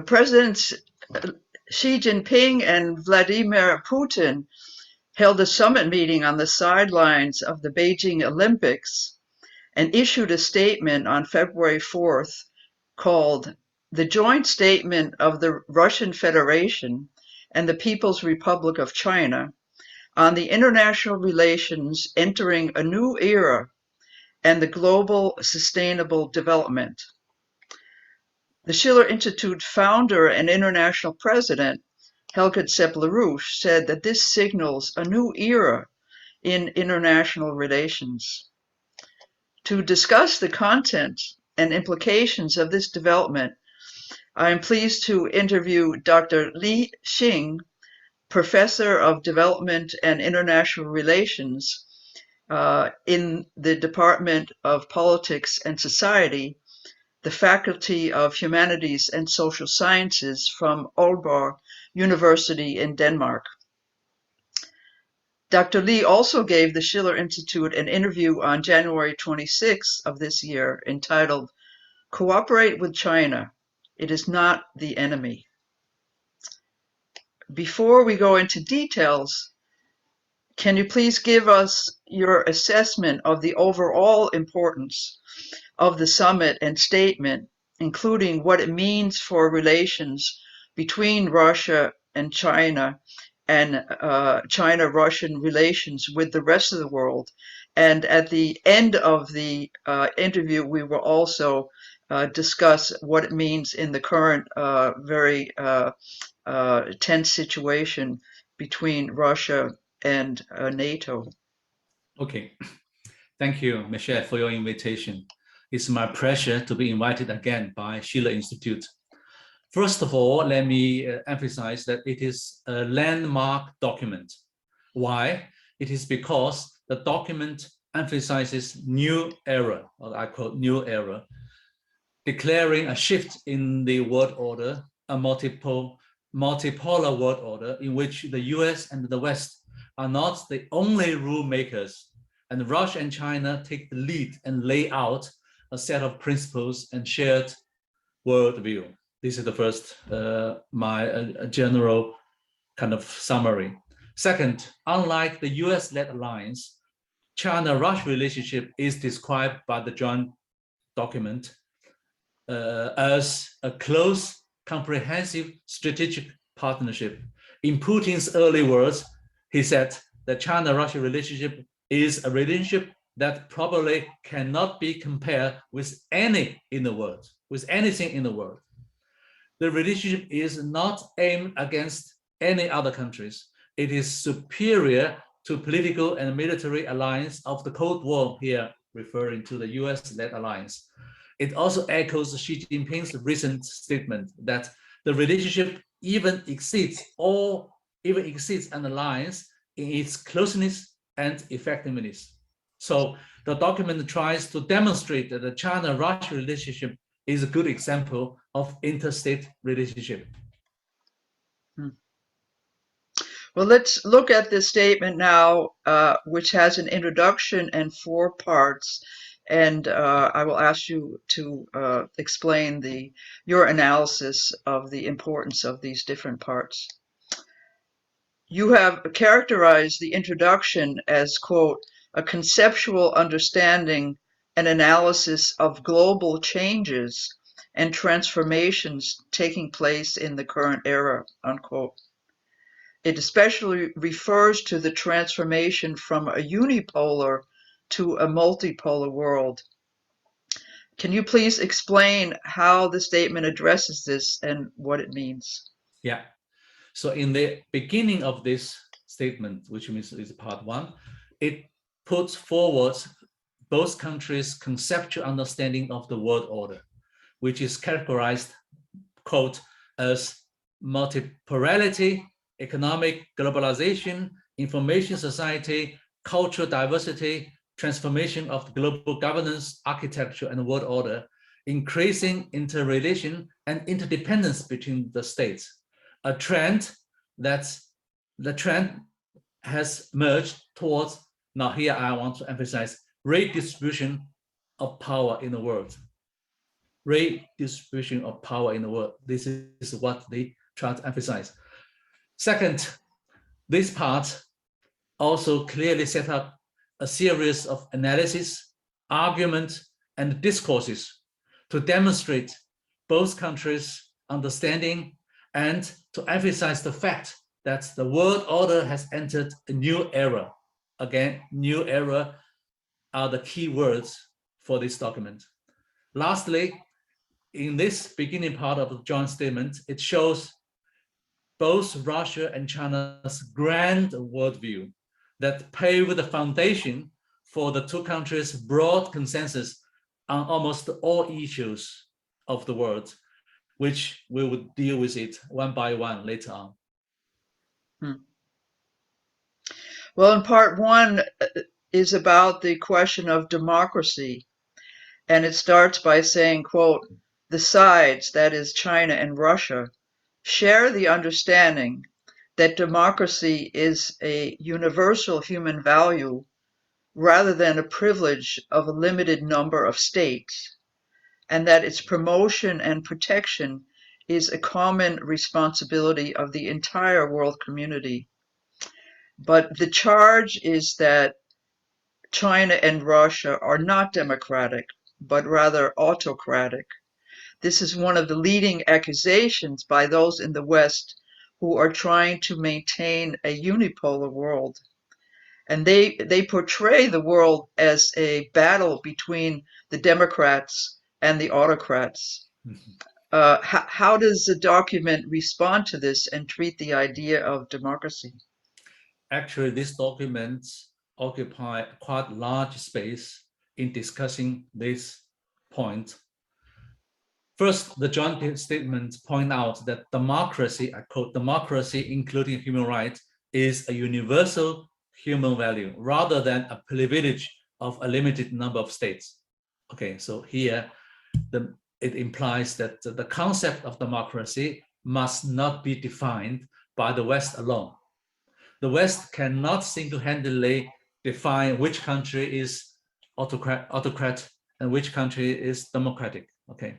Presidents Xi Jinping and Vladimir Putin held a summit meeting on the sidelines of the Beijing Olympics and issued a statement on February 4th called "The Joint Statement of the Russian Federation and the People's Republic of China on the International Relations Entering a New Era and the Global Sustainable Development." The Schiller Institute founder and international president, Helga Zepp-LaRouche, said that this signals a new era in international relations. To discuss the content and implications of this development, I am pleased to interview Dr. Li Xing, Professor of Development and International Relations in the Department of Politics and Society, the Faculty of Humanities and Social Sciences from Aalborg University in Denmark. Dr. Li also gave the Schiller Institute an interview on January 26th of this year entitled "Cooperate with China. It is not the enemy." Before we go into details, can you please give us your assessment of the overall importance of the summit and statement, including what it means for relations between Russia and China and China-Russian relations with the rest of the world? And at the end of the interview, we will also discuss what it means in the current very tense situation between Russia and NATO. Okay. Thank you, Michelle, for your invitation. It's my pleasure to be invited again by Schiller Institute. First of all, let me emphasize that it is a landmark document. Why? It is because the document emphasizes new era, or I quote new era, declaring a shift in the world order, a multipolar world order in which the US and the West are not the only rule makers, and Russia and China take the lead and lay out a set of principles and shared worldview. This is the first, my general kind of summary. Second, unlike the US-led alliance, China-Russia relationship is described by the joint document as a close, comprehensive strategic partnership. In Putin's early words, he said the China-Russia relationship is a relationship that probably cannot be compared with any in the world, with anything in the world. The relationship is not aimed against any other countries. It is superior to political and military alliance of the Cold War, here referring to the US-led alliance. It also echoes Xi Jinping's recent statement that the relationship even exceeds an alliance in its closeness and effectiveness. So the document tries to demonstrate that the China-Russia relationship is a good example of interstate relationship. Well, let's look at this statement now, which has an introduction and 4 parts. And I will ask you to explain your analysis of the importance of these different parts. You have characterized the introduction as, quote, a conceptual understanding and analysis of global changes and transformations taking place in the current era, unquote. It especially refers to the transformation from a unipolar to a multipolar world. Can you please explain how the statement addresses this and what it means? Yeah. So in the beginning of this statement, which means is part 1, it puts forward both countries' conceptual understanding of the world order, which is characterized, quote, as multipolarity, economic globalization, information society, cultural diversity, transformation of the global governance, architecture, and world order, increasing interrelation and interdependence between the states. A trend has merged towards, now here I want to emphasize, redistribution of power in the world. redistribution of power in the world. This is what they try to emphasize. Second, this part also clearly set up a series of analysis, arguments, and discourses to demonstrate both countries' understanding and to emphasize the fact that the world order has entered a new era. Again, new era are the key words for this document. Lastly, in this beginning part of the joint statement, it shows both Russia and China's grand worldview that pave the foundation for the two countries' broad consensus on almost all issues of the world, which we will deal with it one by one later on. Well, in part one is about the question of democracy. And it starts by saying, quote, the sides, that is China and Russia, share the understanding that democracy is a universal human value rather than a privilege of a limited number of states, and that its promotion and protection is a common responsibility of the entire world community. But the charge is that China and Russia are not democratic, but rather autocratic. This is one of the leading accusations by those in the West who are trying to maintain a unipolar world. And they portray the world as a battle between the Democrats and the autocrats. How does the document respond to this and treat the idea of democracy? Actually, this document occupies quite large space in discussing this point. First, the joint statement point out that democracy, I quote, democracy, including human rights, is a universal human value rather than a privilege of a limited number of states. Okay, so here it implies that the concept of democracy must not be defined by the West alone. The West cannot single-handedly define which country is autocrat and which country is democratic. Okay.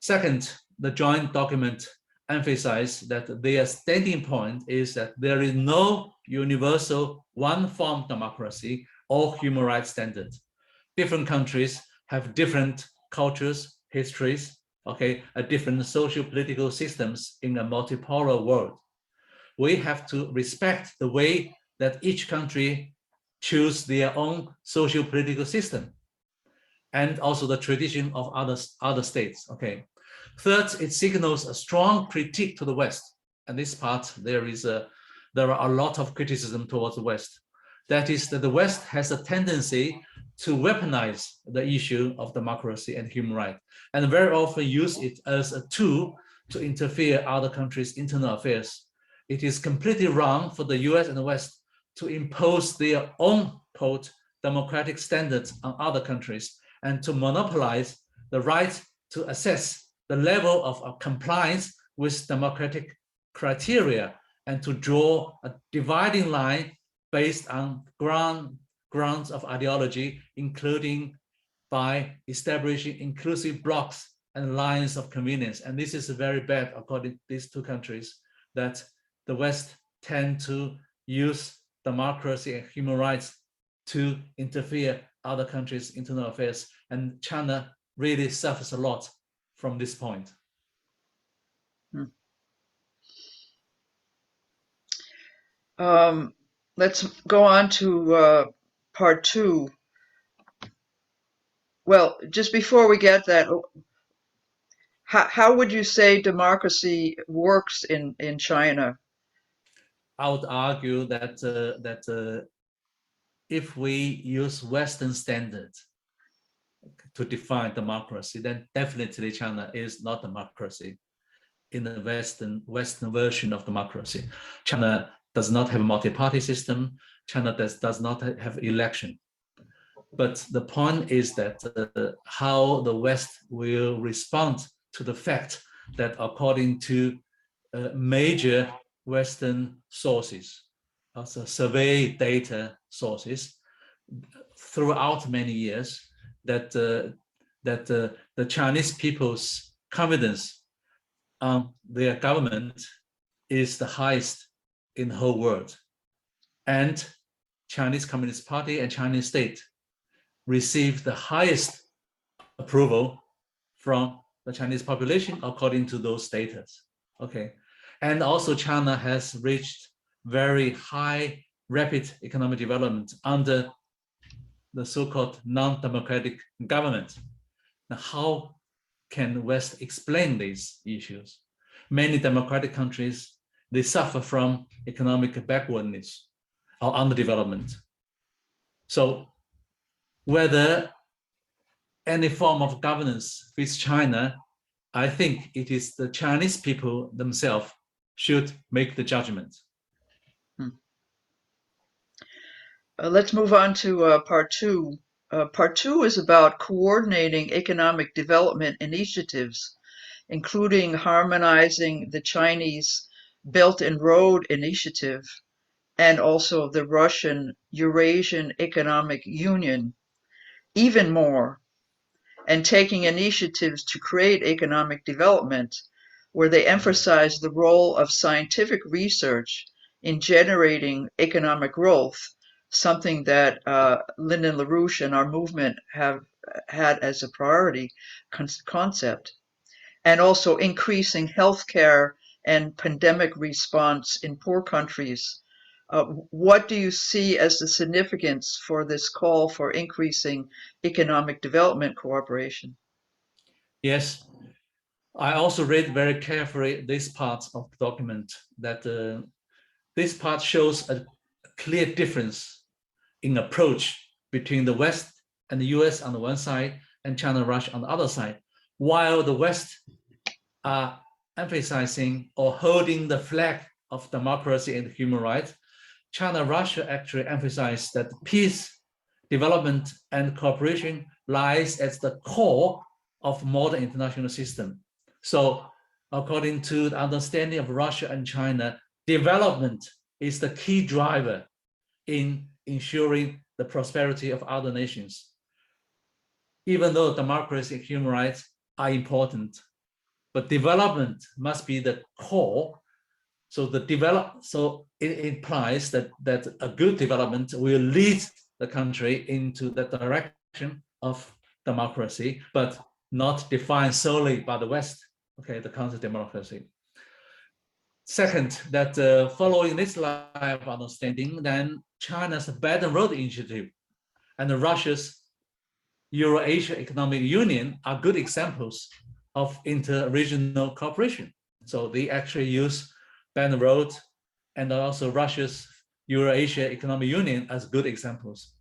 Second, the joint document emphasizes that their standing point is that there is no universal one-form democracy or human rights standard. Different countries have different cultures, histories, okay, different social-political systems in a multipolar world. We have to respect the way that each country choose their own social-political system and also the tradition of other states. Okay. Third, it signals a strong critique to the West. And this part, there are a lot of criticism towards the West. That is that the West has a tendency to weaponize the issue of democracy and human rights, and very often use it as a tool to interfere in other countries' internal affairs. It is completely wrong for the US and the West to impose their own, quote, democratic standards on other countries and to monopolize the right to assess the level of compliance with democratic criteria and to draw a dividing line based on grounds of ideology, including by establishing inclusive blocks and lines of convenience. And this is very bad, according to these two countries, that the West tend to use democracy and human rights to interfere other countries' internal affairs. And China really suffers a lot from this point. Let's go on to part two. Well, just before we get that, how would you say democracy works in China? I would argue that if we use Western standards to define democracy, then definitely China is not democracy in the Western version of democracy. China does not have a multi-party system. China does not have election. But the point is that how the West will respond to the fact that according to major Western sources, also survey data sources, throughout many years, that that the Chinese people's confidence on their government is the highest in the whole world. And Chinese Communist Party and Chinese state received the highest approval from the Chinese population according to those data. Okay. And also China has reached very high, rapid economic development under the so-called non-democratic government. Now, how can West explain these issues? Many democratic countries, they suffer from economic backwardness or underdevelopment. So whether any form of governance fits China, I think it is the Chinese people themselves should make the judgment. Let's move on to part two. Part two is about coordinating economic development initiatives, including harmonizing the Chinese Belt and Road Initiative and also the Russian Eurasian Economic Union, even more, and taking initiatives to create economic development, where they emphasize the role of scientific research in generating economic growth, something that Lyndon LaRouche and our movement have had as a priority concept, and also increasing healthcare and pandemic response in poor countries. What do you see as the significance for this call for increasing economic development cooperation? Yes, I also read very carefully this part of the document, that this part shows a clear difference in approach between the West and the US on the one side and China, Russia on the other side. While the West are emphasizing or holding the flag of democracy and human rights, China, Russia actually emphasize that peace, development, and cooperation lies at the core of modern international system. So according to the understanding of Russia and China, development is the key driver in ensuring the prosperity of other nations. Even though democracy and human rights are important, but development must be the core. So it implies that a good development will lead the country into the direction of democracy, but not defined solely by the West, okay, the concept of democracy. Second, that following this line of understanding, then China's Belt and Road Initiative and Russia's Euro-Asia Economic Union are good examples of inter-regional cooperation. So they actually use Belt and Road and also Russia's Euro-Asia Economic Union as good examples.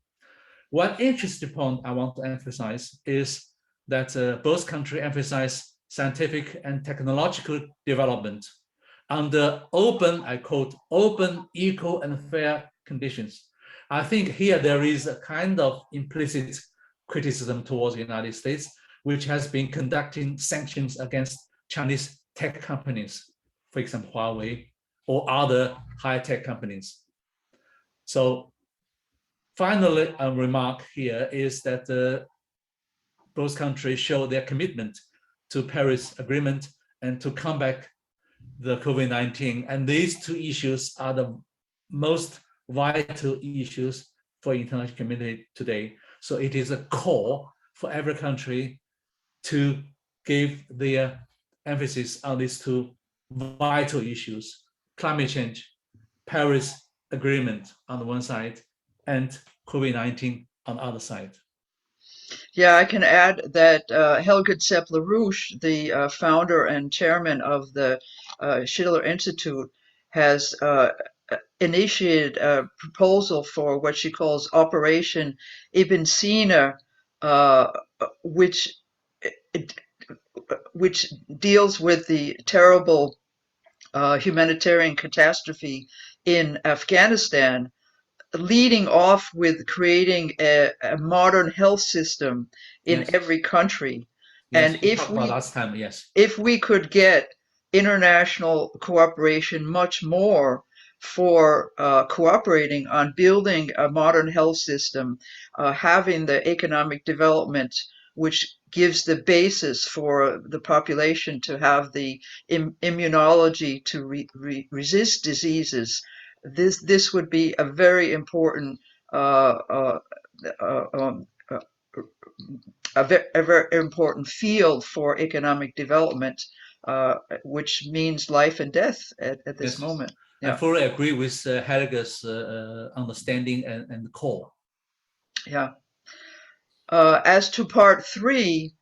One interesting point I want to emphasize is that both countries emphasize scientific and technological development under open, I quote, open, equal, and fair conditions. I think here there is a kind of implicit criticism towards the United States, which has been conducting sanctions against Chinese tech companies, for example, Huawei or other high-tech companies. So finally, a remark here is that both countries show their commitment to Paris Agreement and to combat the COVID-19. And these two issues are the most vital issues for the international community today. So it is a call for every country to give their emphasis on these two vital issues: climate change, Paris Agreement on the one side, and COVID-19 on the other side. Yeah, I can add that Helga Zepp-LaRouche, the founder and chairman of the Schiller Institute, has initiated a proposal for what she calls Operation Ibn Sina, which deals with the terrible humanitarian catastrophe in Afghanistan, leading off with creating a modern health system in Yes. every country. Yes, And last time, yes. if we could get international cooperation much more for cooperating on building a modern health system, having the economic development which gives the basis for the population to have the immunology to resist diseases. This would be a very important uh, uh, uh, um, uh, a very important field for economic development, which means life and death at this Yes, moment. I Yeah, fully agree with Helga's understanding and core. yeah. As to part three,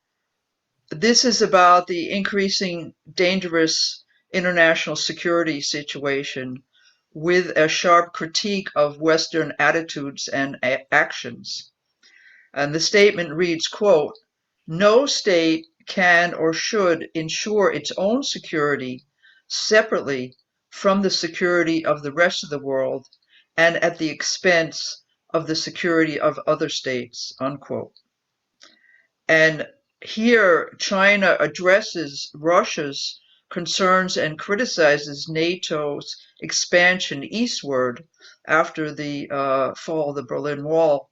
this is about the increasing dangerous international security situation with a sharp critique of Western attitudes and actions. And the statement reads, quote, "No state can or should ensure its own security separately from the security of the rest of the world and at the expense of the security of other states," unquote. And here China addresses Russia's concerns and criticizes NATO's expansion eastward after the fall of the Berlin Wall.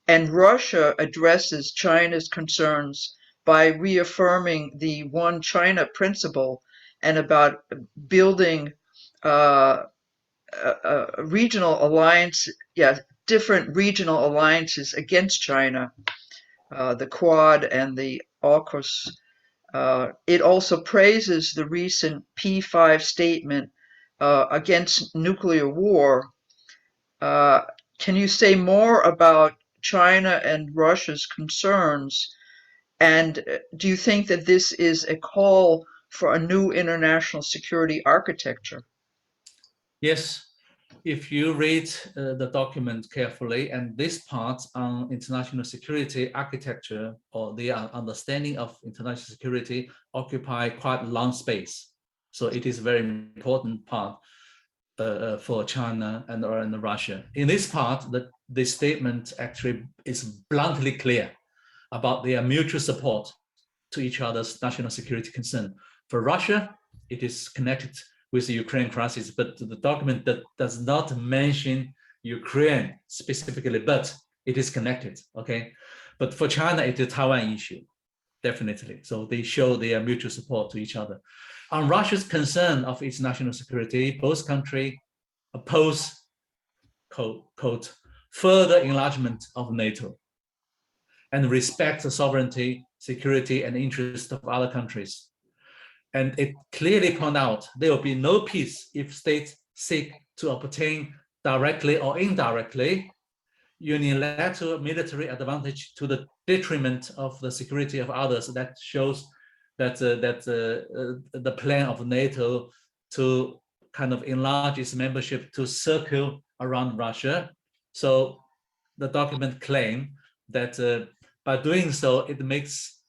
And Russia addresses China's concerns by reaffirming the One China principle and about building uh, regional alliance, yeah, different regional alliances against China, the Quad and the AUKUS. It also praises the recent P5 statement against nuclear war. Uh, can you say more about China and Russia's concerns? And do you think that this is a call for a new international security architecture? Yes, if you read the document carefully, and this part on international security architecture or the understanding of international security occupy quite long space. So it is a very important part for China and Russia. In this part, the statement actually is bluntly clear about their mutual support to each other's national security concern. For Russia, it is connected with the Ukraine crisis, but the document that does not mention Ukraine specifically, but it is connected, okay? But for China, it is a Taiwan issue, definitely. So they show their mutual support to each other. On Russia's concern of its national security, both countries oppose, quote, further enlargement of NATO and respect the sovereignty, security, and interests of other countries. And it clearly points out there will be no peace if states seek to obtain directly or indirectly unilateral military advantage to the detriment of the security of others. That shows that the plan of NATO to kind of enlarge its membership to circle around Russia. So the document claims that by doing so, it makes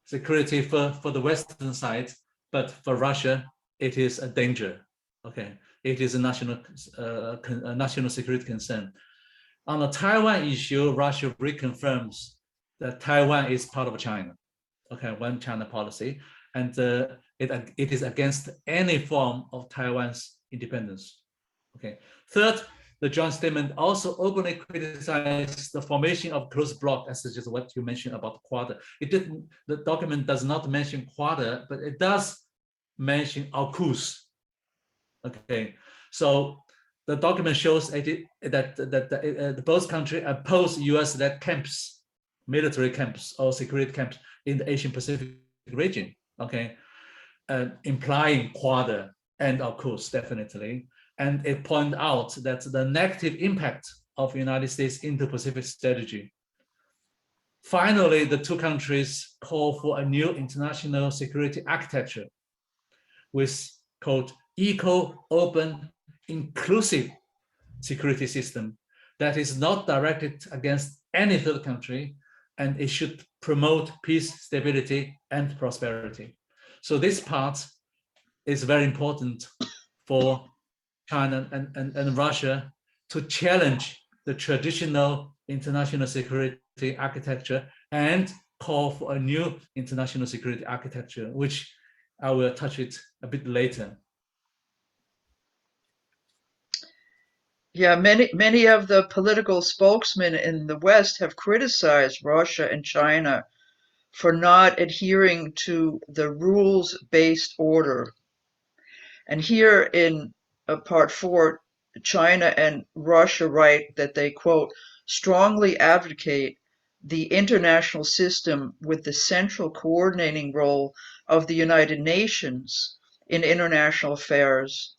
security for the Western side, but for Russia, it is a danger. Okay, it is a national security concern. On the Taiwan issue, Russia reconfirms that Taiwan is part of China. Okay, one China policy, and it is against any form of Taiwan's independence. Okay. Third, the joint statement also openly criticized the formation of closed bloc, as is just what you mentioned about Quad. It didn't. The document does not mention Quad, but it does mention AUKUS. Okay, so the document shows that both countries oppose U.S.-led camps, military camps or security camps in the Asian Pacific region. Okay, implying Quad and AUKUS definitely. And it pointed out that the negative impact of United States Indo-Pacific strategy. Finally, the two countries call for a new international security architecture with, quote, equal, open, inclusive security system that is not directed against any third country, and it should promote peace, stability, and prosperity. So this part is very important for China and Russia to challenge the traditional international security architecture and call for a new international security architecture, which I will touch it a bit later. Yeah, many of the political spokesmen in the West have criticized Russia and China for not adhering to the rules-based order. And here in part 4, China and Russia write that they, quote, strongly advocate the international system with the central coordinating role of the United Nations in international affairs,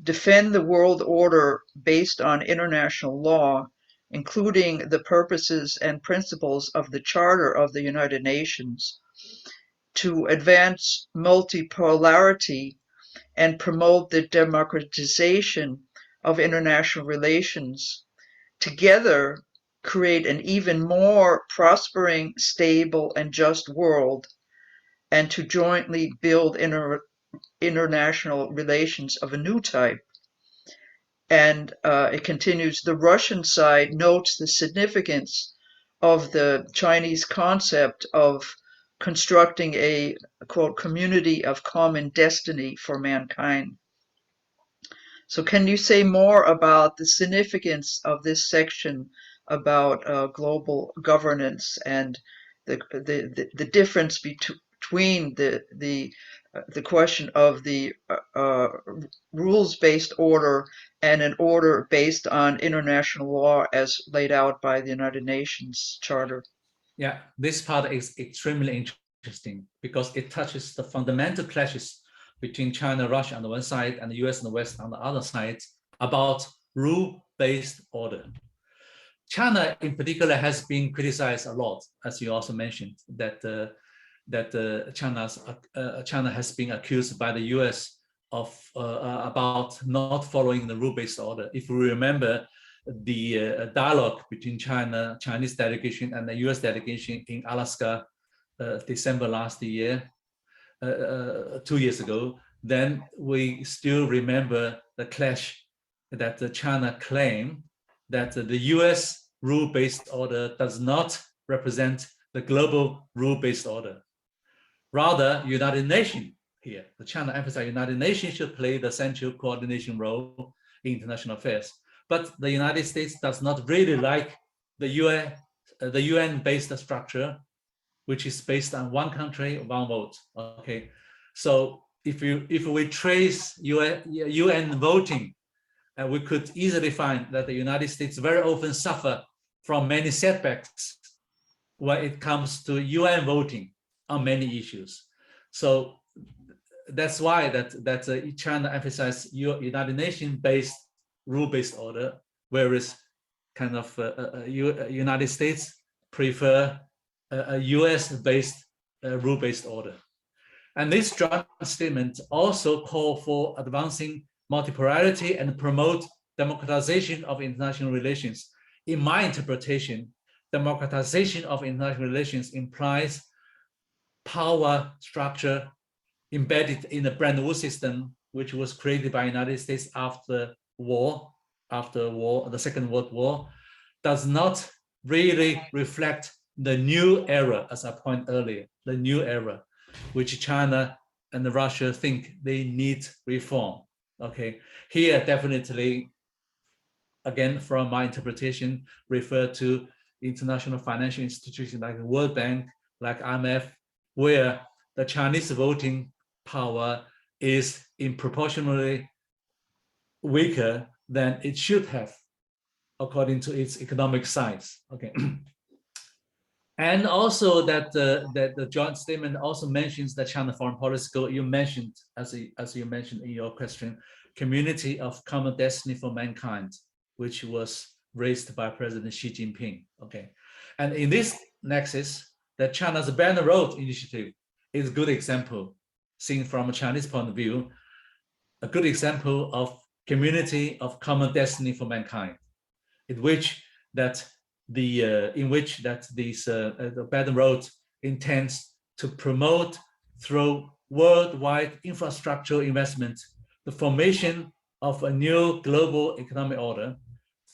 defend the world order based on international law, including the purposes and principles of the Charter of the United Nations, to advance multipolarity and promote the democratization of international relations, together create an even more prospering, stable, and just world, and to jointly build international relations of a new type. And it continues, the Russian side notes the significance of the Chinese concept of constructing a, quote, community of common destiny for mankind. So can you say more about the significance of this section about global governance and the difference between the question of the rules-based order and an order based on international law as laid out by the United Nations Charter? Yeah, this part is extremely interesting because it touches the fundamental clashes between China, Russia on the one side, and the US and the West on the other side about rule-based order. China, in particular, has been criticized a lot, as you also mentioned, that China has been accused by the US of about not following the rule-based order. If we remember the dialogue between Chinese delegation and the US delegation in Alaska, December last year, 2 years ago, then we still remember the clash that China claimed that the US rule-based order does not represent the global rule-based order. Rather, United Nations here, the China emphasized United Nations should play the central coordination role in international affairs. But the United States does not really like the UN-based structure, which is based on one country, one vote. Okay, so if we trace UN voting, we could easily find that the United States very often suffer from many setbacks when it comes to UN voting on many issues. So that's why China emphasized United Nations-based rule-based order, whereas kind of United States prefer a US-based rule-based order. And this joint statement also call for advancing multipolarity and promote democratization of international relations. In my interpretation, democratization of international relations implies power structure embedded in the Bretton Woods system, which was created by the United States after the Second World War, does not really reflect the new era, as I pointed earlier, the new era, which China and Russia think they need reform. Okay, here definitely, again, from my interpretation, refer to international financial institutions like the World Bank, like IMF, where the Chinese voting power is proportionally weaker than it should have, according to its economic size. Okay. And also that the joint statement also mentions that China foreign policy goal. You mentioned, as you mentioned in your question, community of common destiny for mankind, which was raised by President Xi Jinping. Okay, and in this nexus, that China's Belt and Road Initiative is a good example, seen from a Chinese point of view, a good example of community of common destiny for mankind, in which that the Belt and Road intends to promote through worldwide infrastructural investment the formation of a new global economic order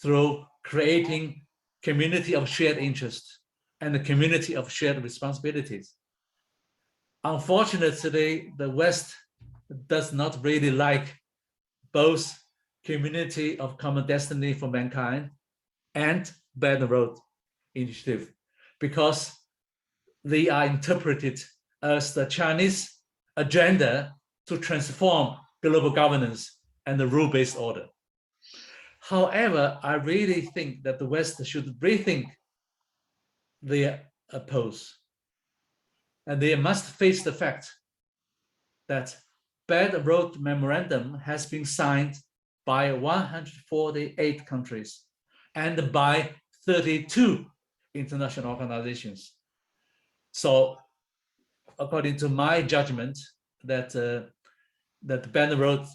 through creating community of shared interest and a community of shared responsibilities. Unfortunately, the West does not really like both community of common destiny for mankind and Belt and Road Initiative, because they are interpreted as the Chinese agenda to transform global governance and the rule-based order. However, I really think that the West should rethink their pose, and they must face the fact that Belt Road Memorandum has been signed by 148 countries and by 32 international organizations. So, according to my judgment, that that Belt Road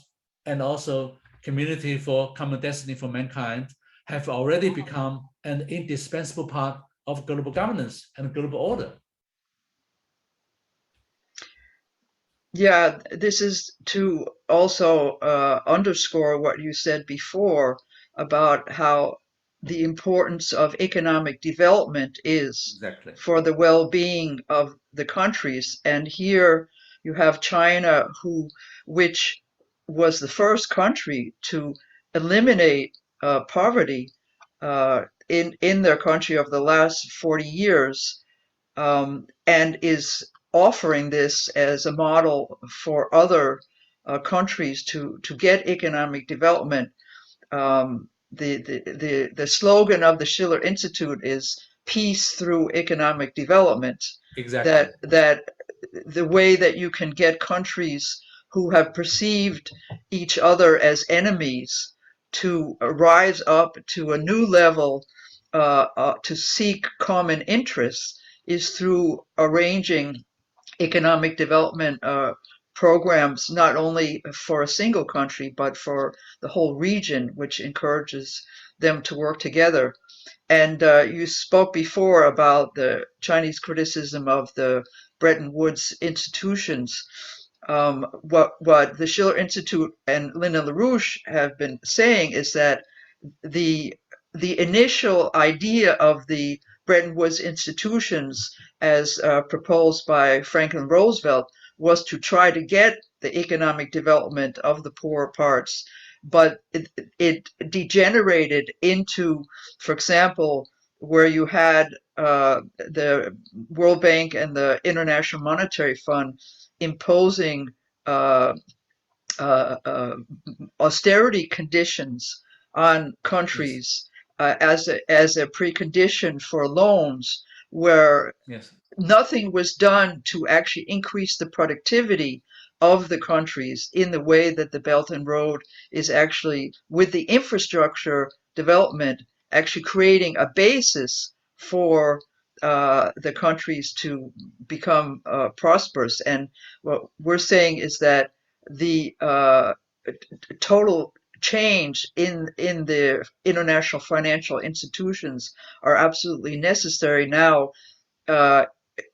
and also Community for Common Destiny for Mankind have already become an indispensable part of global governance and global order. Yeah, this is to also underscore what you said before about how the importance of economic development is Exactly. for the well-being of the countries. And here you have China, which was the first country to eliminate poverty in their country over the last 40 years, and is offering this as a model for other countries to get economic development. The slogan of the Schiller Institute is peace through economic development. Exactly. That the way that you can get countries who have perceived each other as enemies to rise up to a new level, to seek common interests, is through arranging economic development programs, not only for a single country, but for the whole region, which encourages them to work together. And you spoke before about the Chinese criticism of the Bretton Woods institutions. What the Schiller Institute and Lyndon LaRouche have been saying is that the the initial idea of the Bretton Woods institutions, as proposed by Franklin Roosevelt, was to try to get the economic development of the poorer parts, but it degenerated into, for example, where you had the World Bank and the International Monetary Fund imposing uh, uh, uh, austerity conditions on Yes. countries as a precondition for loans, where Yes. nothing was done to actually increase the productivity of the countries in the way that the Belt and Road is actually, with the infrastructure development, actually creating a basis for the countries to become prosperous. And what we're saying is that the total change in the international financial institutions are absolutely necessary now, uh,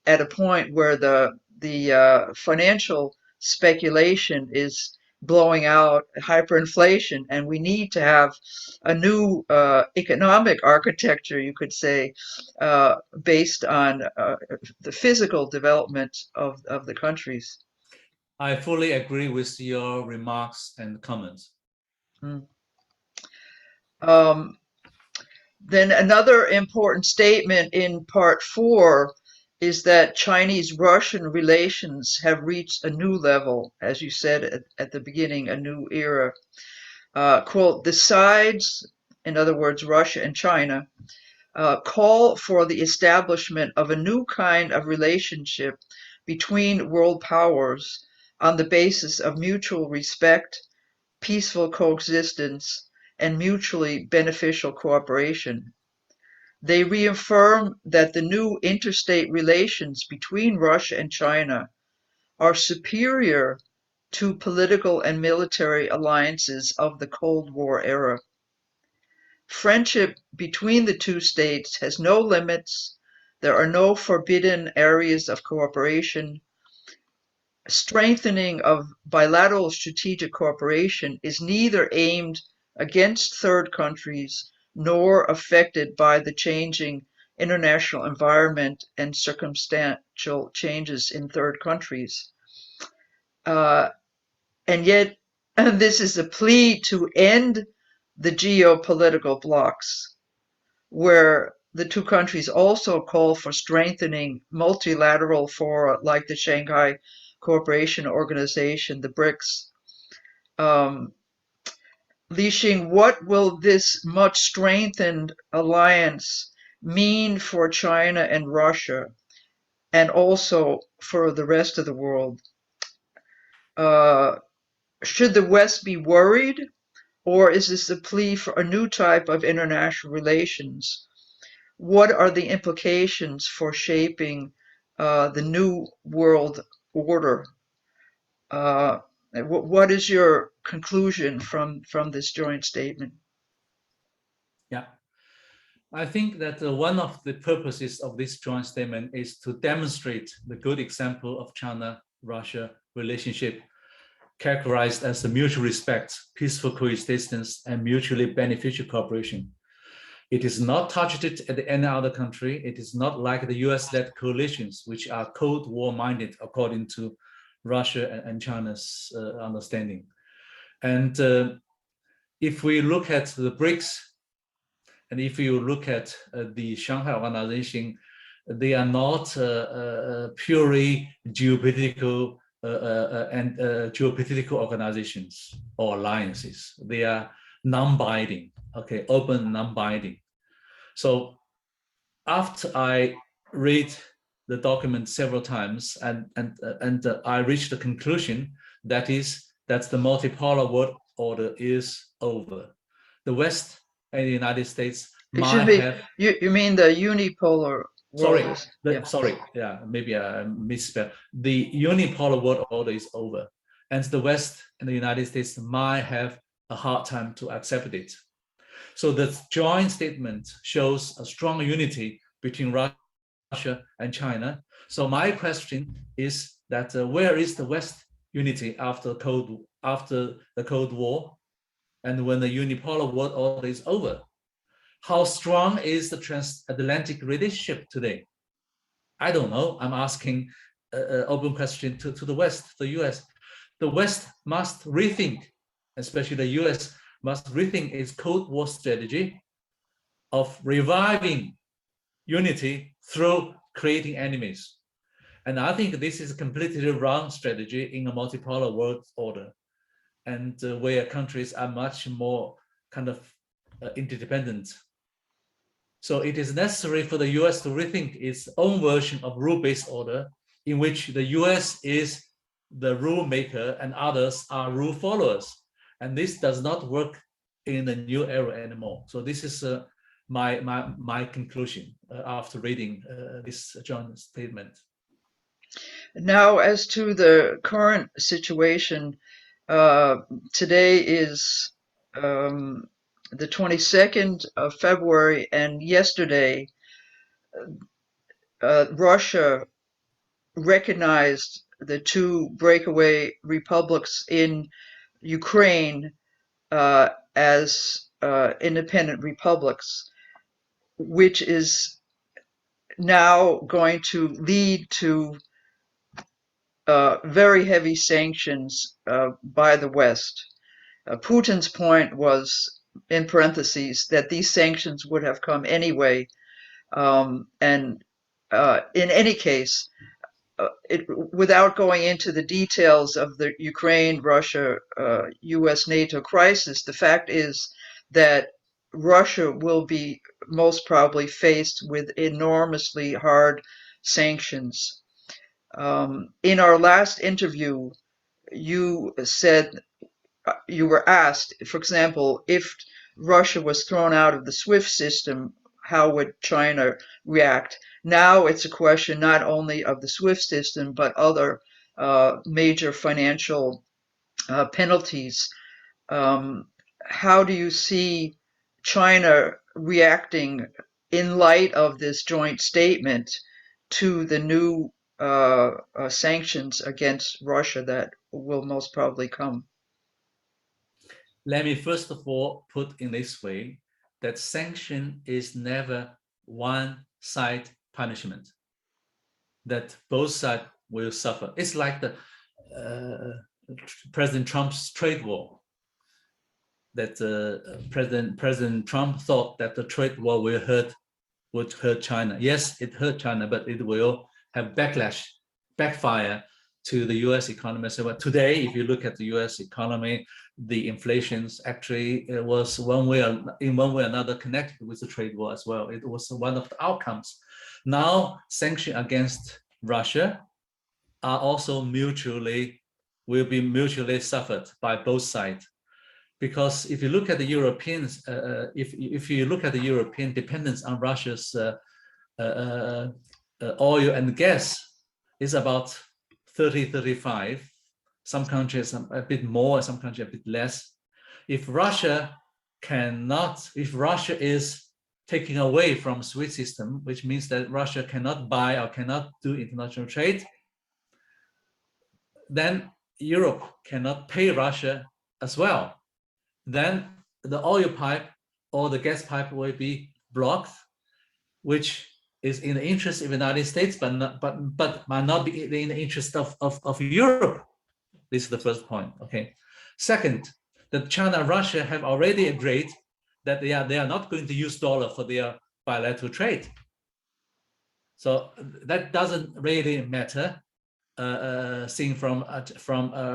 at a point where the financial speculation is blowing out hyperinflation, and we need to have a new economic architecture, you could say, based on the physical development of the countries. I fully agree with your remarks and comments. Mm. Um, Then another important statement in part 4 is that Chinese-Russian relations have reached a new level, as you said at the beginning, a new era. Quote, the sides, in other words, Russia and China, call for the establishment of a new kind of relationship between world powers on the basis of mutual respect, peaceful coexistence, and mutually beneficial cooperation. They reaffirm that the new interstate relations between Russia and China are superior to political and military alliances of the Cold War era. Friendship between the two states has no limits. There are no forbidden areas of cooperation. Strengthening of bilateral strategic cooperation is neither aimed against third countries nor affected by the changing international environment and circumstantial changes in third countries. Uh, and yet, this is a plea to end the geopolitical blocs, where the two countries also call for strengthening multilateral fora like the Shanghai Cooperation Organization, the BRICS. Li Xing, what will this much strengthened alliance mean for China and Russia, and also for the rest of the world? Should the West be worried, or is this a plea for a new type of international relations? What are the implications for shaping the new world order? What is your conclusion from this joint statement? Yeah, I think that one of the purposes of this joint statement is to demonstrate the good example of China-Russia relationship characterized as a mutual respect, peaceful coexistence, and mutually beneficial cooperation. It is not targeted at any other country. It is not like the US-led coalitions, which are Cold War-minded, according to Russia and China's understanding. And if we look at the BRICS, and if you look at the Shanghai Organization, they are not purely geopolitical and geopolitical organizations or alliances. They are non-binding, okay, open, non-binding. So after I read the document several times, and I reached the conclusion that the multipolar world order is over. The West and the United States Excuse might me, have. you mean the unipolar world Sorry, is, yeah. sorry, yeah, maybe I misspelled. The unipolar world order is over, and the West and the United States might have a hard time to accept it. So the joint statement shows a strong unity between Russia and China. So my question is that where is the West unity after the Cold War, and when the unipolar world order is over? How strong is the transatlantic relationship today? I don't know. I'm asking an open question to the West, the US. The West must rethink, especially the US must rethink its Cold War strategy of reviving unity through creating enemies. And I think this is a completely wrong strategy in a multipolar world order, and where countries are much more kind of interdependent. So it is necessary for the US to rethink its own version of rule-based order, in which the US is the rule maker and others are rule followers. And this does not work in the new era anymore. So this is my conclusion after reading this joint statement. Now, as to the current situation, today is the 22nd of February, and yesterday, Russia recognized the two breakaway republics in Ukraine as independent republics, which is now going to lead to very heavy sanctions by the West. Putin's point was, in parentheses, that these sanctions would have come anyway. And in any case, without going into the details of the Ukraine, Russia, US, NATO crisis, the fact is that Russia will be most probably faced with enormously hard sanctions. In our last interview, you said, you were asked, for example, if Russia was thrown out of the SWIFT system, how would China react? Now it's a question not only of the SWIFT system, but other major financial penalties. How do you see China reacting in light of this joint statement to the new sanctions against Russia that will most probably come? Let me first of all put in this way that sanction is never one-side punishment, that both sides will suffer. It's like the President Trump's trade war, that President Trump thought that the trade war will hurt would hurt China. Yes, it hurt China, but it will have backfire to the U.S. economy. So today, if you look at the U.S. economy, the inflations actually was in one way or another connected with the trade war as well. It was one of the outcomes. Now, sanctions against Russia are also will be mutually suffered by both sides. Because if you look at the Europeans, if you look at the European dependence on Russia's oil and gas, is about 30-35. Some countries a bit more, some countries a bit less. If Russia is taking away from SWIFT system, which means that Russia cannot buy or cannot do international trade, then Europe cannot pay Russia as well. Then the oil pipe or the gas pipe will be blocked, which is in the interest of the United States, but might not be in the interest of Europe. This is the first point. Okay. Second, that China and Russia have already agreed that they are not going to use dollar for their bilateral trade. So that doesn't really matter, seen from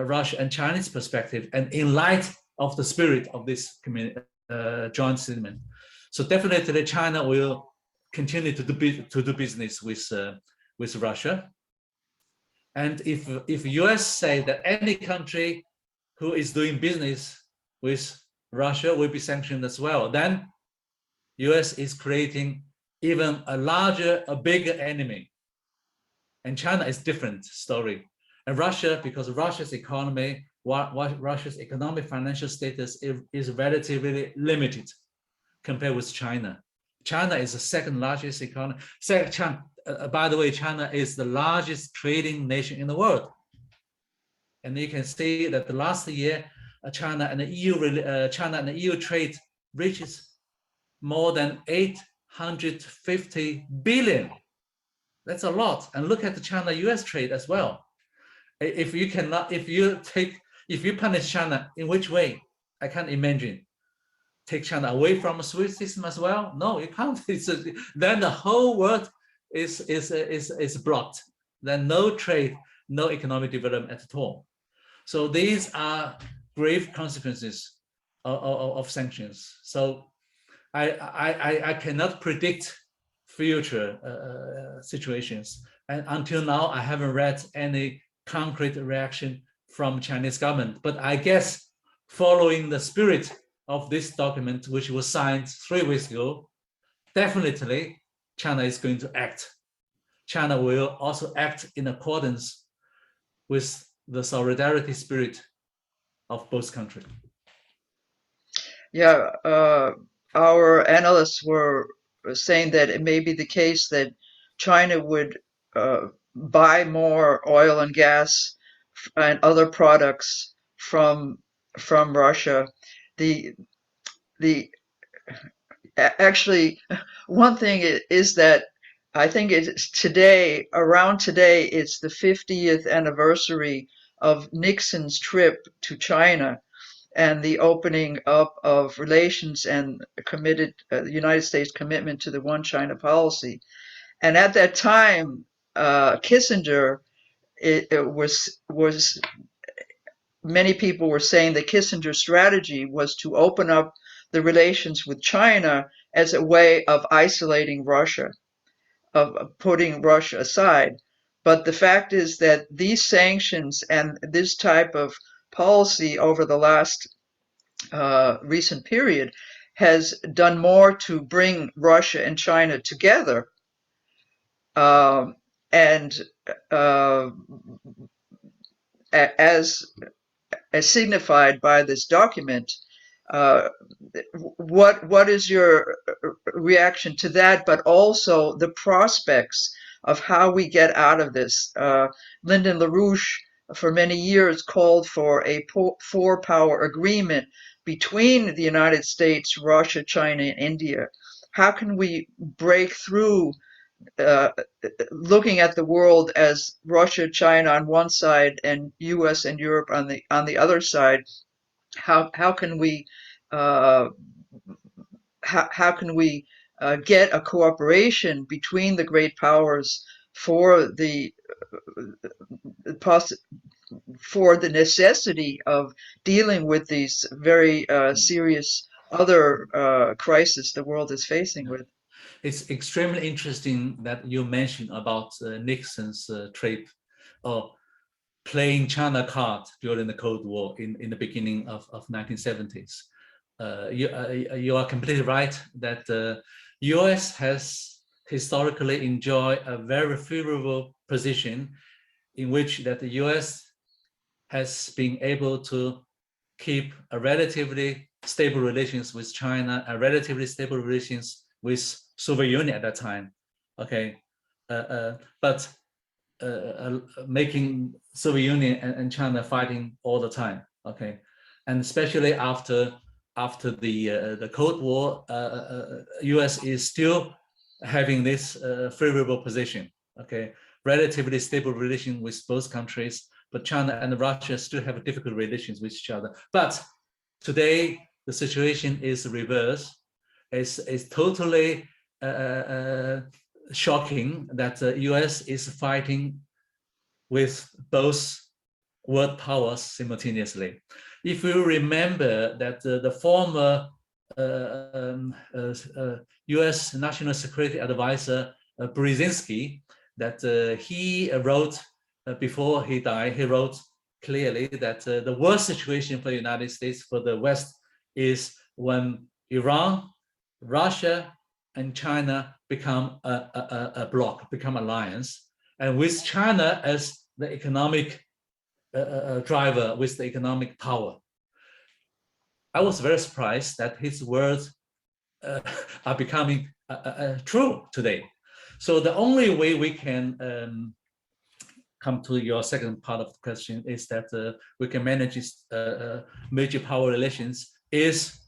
Russia and Chinese perspective, and in light of the spirit of this joint statement. So definitely China will continue to do business with Russia. And if US say that any country who is doing business with Russia will be sanctioned as well, then US is creating even a bigger enemy. And China is different story. And Russia, because Russia's economic financial status is relatively limited compared with China. China is the second largest economy. By the way, China is the largest trading nation in the world. And you can see that the last year, China and the EU trade reaches more than 850 billion. That's a lot. And look at the China-US trade as well. If you punish China, in which way? I can't imagine. Take China away from a SWIFT system as well? No, you can't. Then the whole world is blocked. Then no trade, no economic development at all. So these are grave consequences of sanctions. So I cannot predict future situations. And until now, I haven't read any concrete reaction from Chinese government. But I guess following the spirit of this document, which was signed 3 weeks ago, definitely China is going to act. China will also act in accordance with the solidarity spirit of both countries. Yeah, our analysts were saying that it may be the case that China would buy more oil and gas and other products from Russia. The actually, one thing is that I think it's around today, it's the 50th anniversary of Nixon's trip to China and the opening up of relations and the United States commitment to the One China policy. And at that time, Kissinger, it was many people were saying that Kissinger's strategy was to open up the relations with China as a way of isolating Russia, of putting Russia aside. But the fact is that these sanctions and this type of policy over the last recent period has done more to bring Russia and China together. And as signified by this document, what is your reaction to that, but also the prospects of how we get out of this? Lyndon LaRouche for many years called for a four-power agreement between the United States, Russia, China, and India. How can we break through looking at the world as Russia, China on one side, and U.S. and Europe on the other side? How can we get a cooperation between the great powers for the for the necessity of dealing with these very serious other crises the world is facing with. It's extremely interesting that you mentioned about Nixon's trip or playing China card during the Cold War in the beginning of 1970s. You are completely right that the US has historically enjoyed a very favorable position in which that the US has been able to keep a relatively stable relations with China and relatively stable relations with Soviet Union at that time. Okay, but making Soviet Union and China fighting all the time. Okay, and especially after the Cold War, U.S. is still having this favorable position. Okay, relatively stable relation with both countries, but China and Russia still have difficult relations with each other. But today the situation is reversed. It's totally shocking that the US is fighting with both world powers simultaneously. If you remember that the former US National Security Advisor Brzezinski, that he wrote before he died, he wrote clearly that the worst situation for the United States, for the West, is when Iran, Russia, and China become a bloc, become alliance, and with China as the economic driver, with the economic power. I was very surprised that his words are becoming true today. So the only way we can come to your second part of the question is that we can manage major power relations is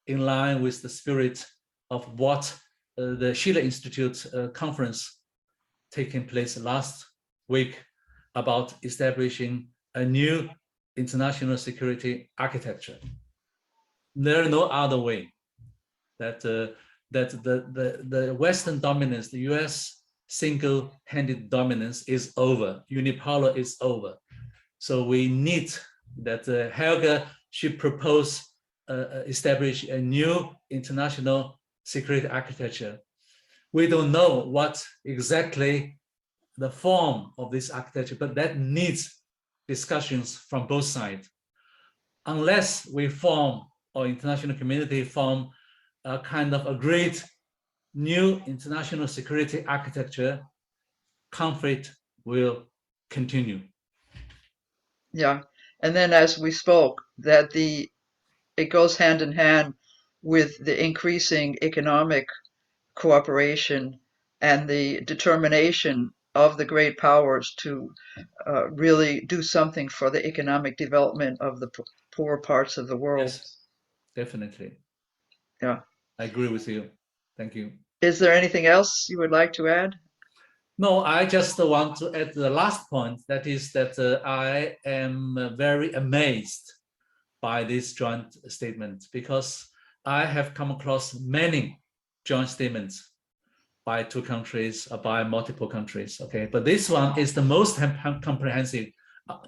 in line with the spirit of what the Schiller Institute conference taking place last week about establishing a new international security architecture. There is no other way that the Western dominance, the US single-handed dominance is over. Unipolar is over. So we need that Helga should propose establish a new international security architecture. We don't know what exactly the form of this architecture, but that needs discussions from both sides. Unless we form, or international community form, a kind of agreed new international security architecture, conflict will continue. Yeah, and then as we spoke, that it goes hand in hand with the increasing economic cooperation and the determination of the great powers to really do something for the economic development of the poor parts of the world. Yes, definitely. Yeah. I agree with you. Thank you. Is there anything else you would like to add? No, I just want to add the last point. That is that I am very amazed by this joint statement because I have come across many joint statements by two countries or by multiple countries. Okay, but this one is the most comprehensive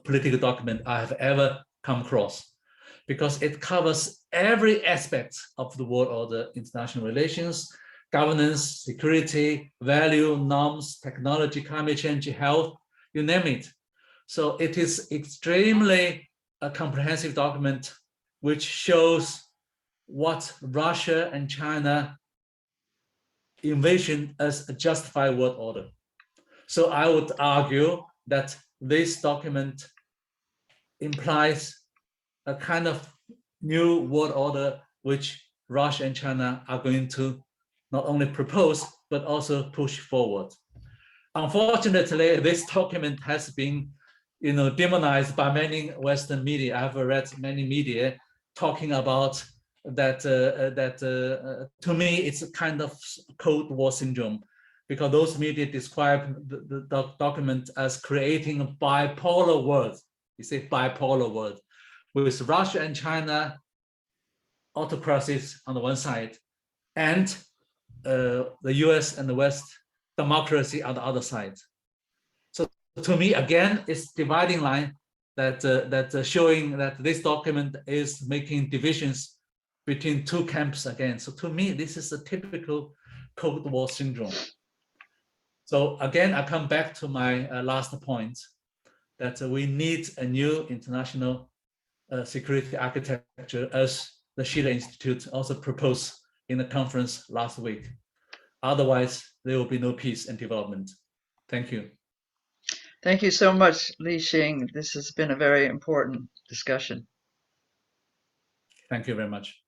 political document I have ever come across because it covers every aspect of the world order, international relations, governance, security, value, norms, technology, climate change, health, you name it. So it is extremely a comprehensive document which shows what Russia and China invasion as a justified world order. So I would argue that this document implies a kind of new world order which Russia and China are going to not only propose, but also push forward. Unfortunately, this document has been demonized by many Western media. I have read many media talking about that, to me, it's a kind of Cold War syndrome, because those media describe the document as creating a bipolar world. You say bipolar world, with Russia and China autocracies on the one side, and the US and the West, democracy on the other side. So to me, again, it's dividing line that showing that this document is making divisions between two camps again. So to me, this is a typical Cold War syndrome. So again, I come back to my last point that we need a new international security architecture, as the Schiller Institute also proposed in the conference last week. Otherwise, there will be no peace and development. Thank you. Thank you so much, Li Xing. This has been a very important discussion. Thank you very much.